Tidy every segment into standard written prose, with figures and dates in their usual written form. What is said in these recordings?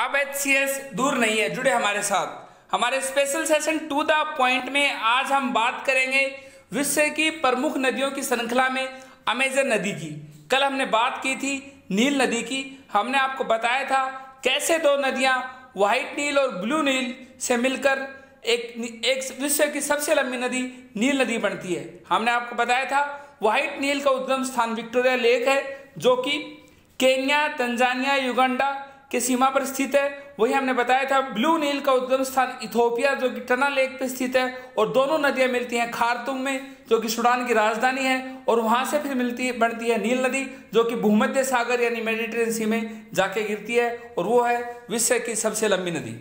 अब HCS दूर नहीं है, जुड़े हमारे साथ। हमारे special session to the point में आज हम बात करेंगे विश्व की प्रमुख नदियों की श्रृंखला में अमेजन नदी की। कल हमने बात की थी नील नदी की। हमने आपको बताया था कैसे दो नदियां व्हाइट नील और ब्लू नील से मिलकर एक विश्व की सबसे लंबी नदी नील नदी बनती है। हमने आपको बताया था व्हाइट नील का उद्गम स्थान विक्टोरिया लेक है, जो कि केन्या, तंजानिया, युगांडा के सीमा पर स्थित है। वही हमने बताया था ब्लू नील का उद्गम स्थान इथोपिया, जो कि टना लेक पर स्थित है। और दोनों नदियां मिलती हैं खार्तूम में, जो कि सूडान की राजधानी है, और वहां से फिर बनती है नील नदी, जो कि भूमध्य सागर यानी मेडिटेरियन सी में जाके गिरती है, और वो है विश्व की सबसे लंबी नदी।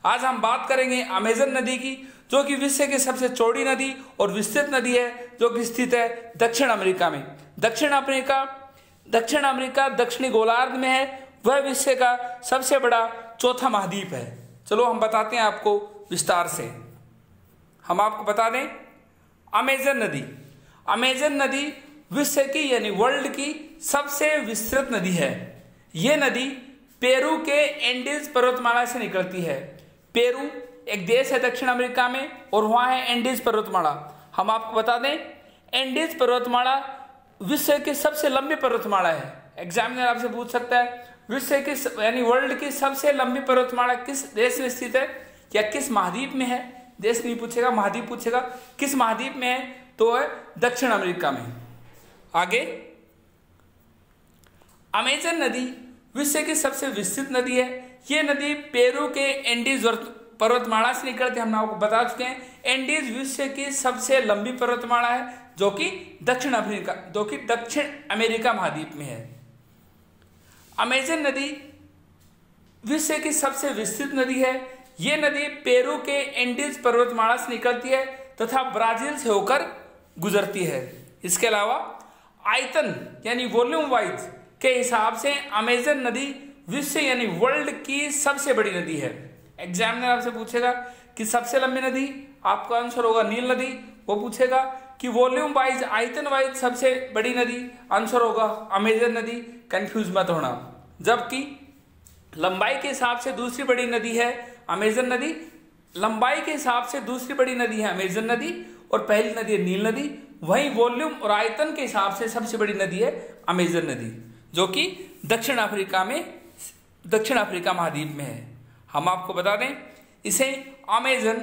आज हम बात करेंगे अमेजन नदी की, जो कि विश्व की सबसे चौड़ी नदी और विस्तृत नदी है, जो कि स्थित है दक्षिण अमेरिका में। दक्षिण अमेरिका दक्षिणी गोलार्ध में है। वह विश्व का सबसे बड़ा चौथा महाद्वीप है। चलो हम बताते हैं आपको विस्तार से। हम आपको बता दें अमेजन नदी विश्व की यानी वर्ल्ड की सबसे विस्तृत नदी है। यह नदी पेरू के एंडीज पर्वतमाला से निकलती है। पेरू एक देश है दक्षिण अमेरिका में, और वहां है एंडीज पर्वतमाला। हम आपको बता दें एंडीज पर्वतमाला विश्व की सबसे लंबी पर्वतमाला है। एग्जामिनर आपसे पूछ सकता है विश्व की यानी वर्ल्ड की सबसे लंबी पर्वतमाला किस देश में स्थित है या किस महाद्वीप में है। देश नहीं पूछेगा, महाद्वीप पूछेगा। किस महाद्वीप में है तो है दक्षिण अमेरिका में। आगे अमेजन नदी विश्व की सबसे विस्तृत नदी है। यह नदी पेरू के एंडीज पर्वतमाला से निकलती है। हमने आपको बता चुके हैं एंडीज विश्व की सबसे लंबी पर्वतमाला है, जो कि दक्षिण अमेरिका महाद्वीप में है। अमेजन नदी विश्व की सबसे विस्तृत नदी है। यह नदी पेरू के एंडीज पर्वतमाला से निकलती है तथा ब्राजील से होकर गुजरती है। इसके अलावा आयतन यानी वॉल्यूम वाइज के हिसाब से अमेजन नदी विश्व यानी वर्ल्ड की सबसे बड़ी नदी है। एग्जामिनर आपसे पूछेगा कि सबसे लंबी नदी, आपका आंसर होगा नील नदी। वो पूछेगा कि वॉल्यूम वाइज आयतन वाइज सबसे बड़ी नदी, आंसर होगा अमेजन नदी। कंफ्यूज मत होना। जबकि लंबाई के हिसाब से दूसरी बड़ी नदी है अमेजन नदी। लंबाई के हिसाब से दूसरी बड़ी नदी है अमेजन नदी और पहली नदी है नील नदी। वहीं वॉल्यूम और आयतन के हिसाब से सबसे बड़ी नदी है अमेजन नदी, जो कि दक्षिण अफ्रीका महाद्वीप में है। हम आपको बता दें इसे अमेज़न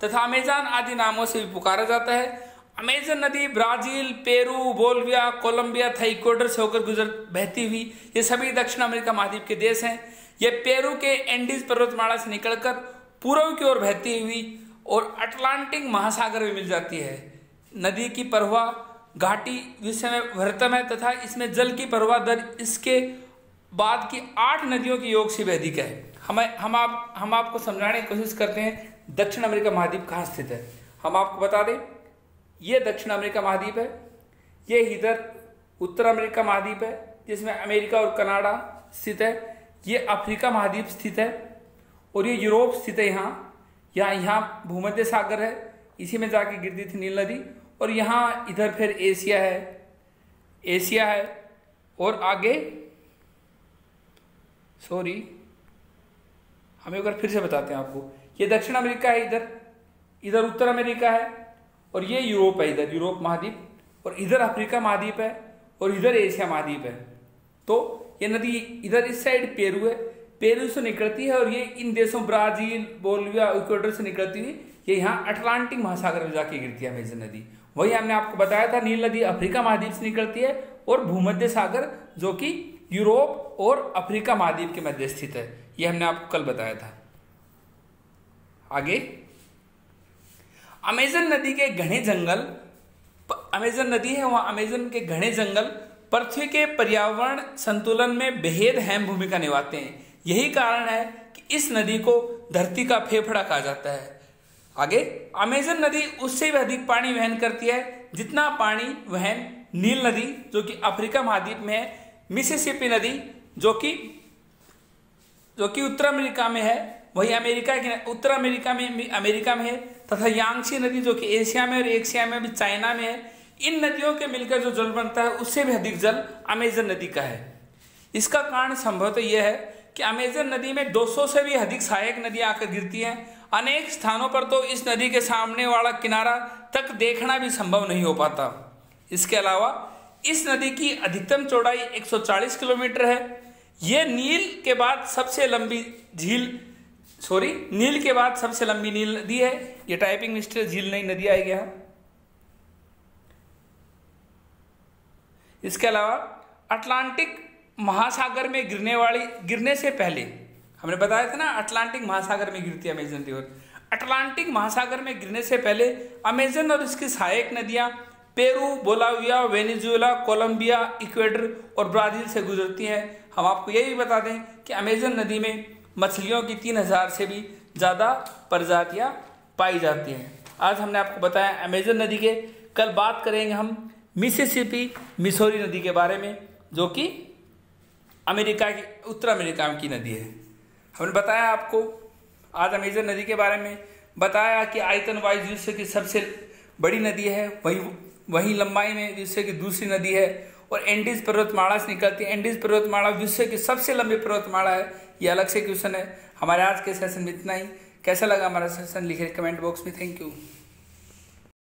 तथा अमेज़न आदि नामों से भी पुकारा जाता है। अमेजन नदी ब्राजील, पेरू, बोलिविया, कोलंबिया तथा इक्वाडोर से होकर बहती हुई ये सभी दक्षिण अमेरिका महाद्वीप के देश हैं। ये पेरू के एंडीज पर्वतमाला से निकलकर पूर्व की ओर बहती हुई और अटलांटिक महासागर में मिल जाती है। नदी की प्रवाह घाटी विश्व में वृहत्तम है तथा इसमें जल की प्रवाह दर इसके बाद की 8 नदियों की योग से भी अधिक है। हम आपको समझाने की कोशिश करते हैं दक्षिण अमेरिका महाद्वीप कहाँ स्थित है। हम आपको बता दें ये दक्षिण अमेरिका महाद्वीप है। ये इधर उत्तर अमेरिका महाद्वीप है जिसमें अमेरिका और कनाडा स्थित है। ये अफ्रीका महाद्वीप स्थित है और ये यूरोप स्थित है। यहाँ भूमध्य सागर है, इसी में जाके गिरती थी नील नदी। और यहाँ इधर फिर एशिया है और आगे हम एक बार फिर से बताते हैं आपको। ये दक्षिण अमेरिका है, इधर उत्तर अमेरिका है, और ये यूरोप है, इधर यूरोप महाद्वीप, और इधर अफ्रीका महाद्वीप है, और इधर एशिया महाद्वीप है। तो ये नदी इधर इस साइड पेरू है, पेरू से निकलती है और ये इन देशों ब्राजील, बोलिविया, इक्वाडोर से निकलती हुई ये यहाँ अटलांटिक महासागर में जाके गिरती है अमेजन नदी। वही हमने आपको बताया था नील नदी अफ्रीका महाद्वीप से निकलती है और भूमध्य सागर जो कि यूरोप और अफ्रीका महाद्वीप के मध्य स्थित है। यह हमने आपको कल बताया था। आगे अमेजन नदी के घने जंगल, अमेजन नदी है वहां अमेजन के घने जंगल पृथ्वी के पर्यावरण संतुलन में बेहद अहम भूमिका निभाते हैं। यही कारण है कि इस नदी को धरती का फेफड़ा कहा जाता है। आगे अमेजन नदी उससे भी अधिक पानी वहन करती है जितना पानी वहन नील नदी जो कि अफ्रीका महाद्वीप में है, मिसिसिपी नदी जो कि उत्तर अमेरिका में है, वही उत्तर अमेरिका में है, तथा यांगसी नदी जो कि एशिया में और एशिया में भी चाइना में है। इन नदियों के मिलकर जो जल बनता है उससे भी अधिक जल अमेजन नदी का है। इसका कारण संभवतः यह है कि अमेजन नदी में 200 से भी अधिक सहायक नदियां आकर गिरती हैं। अनेक स्थानों पर तो इस नदी के सामने वाला किनारा तक देखना भी संभव नहीं हो पाता। इसके अलावा इस नदी की अधिकतम चौड़ाई 140 किलोमीटर है। ये नील के बाद सबसे लंबी नील नदी है। ये टाइपिंग मिस्टेक झील नहीं नदी आ गया। इसके अलावा अटलांटिक महासागर में गिरने से पहले हमने बताया था ना, अटलांटिक महासागर में गिरती है अमेजन रिवर। अटलांटिक महासागर में गिरने से पहले अमेजन और इसकी सहायक नदियां Peru, Bolivia, Venezuela, Colombia, Ecuador और ब्राजील से गुजरती हैं। हम आपको यह भी बता दें कि अमेजन नदी में मछलियों की 3000 से भी ज़्यादा प्रजातियां पाई जाती हैं। आज हमने आपको बताया अमेजन नदी के। कल बात करेंगे हम मिसिसिपी मिसौरी नदी के बारे में, जो कि उत्तर अमेरिका की नदी है। हमने बताया आपको आज अमेजन नदी के बारे में, बताया कि आयतन वाइज विश्व की सबसे बड़ी नदी है, वहीं लंबाई में विश्व की दूसरी नदी है और एंडीज पर्वतमाला से निकलती है। एंडीज पर्वतमाला विश्व की सबसे लंबी पर्वतमाला है। ये अलग से क्वेश्चन है। हमारे आज के सेशन में इतना ही। कैसा लगा हमारा सेशन लिखे कमेंट बॉक्स में। Thank you.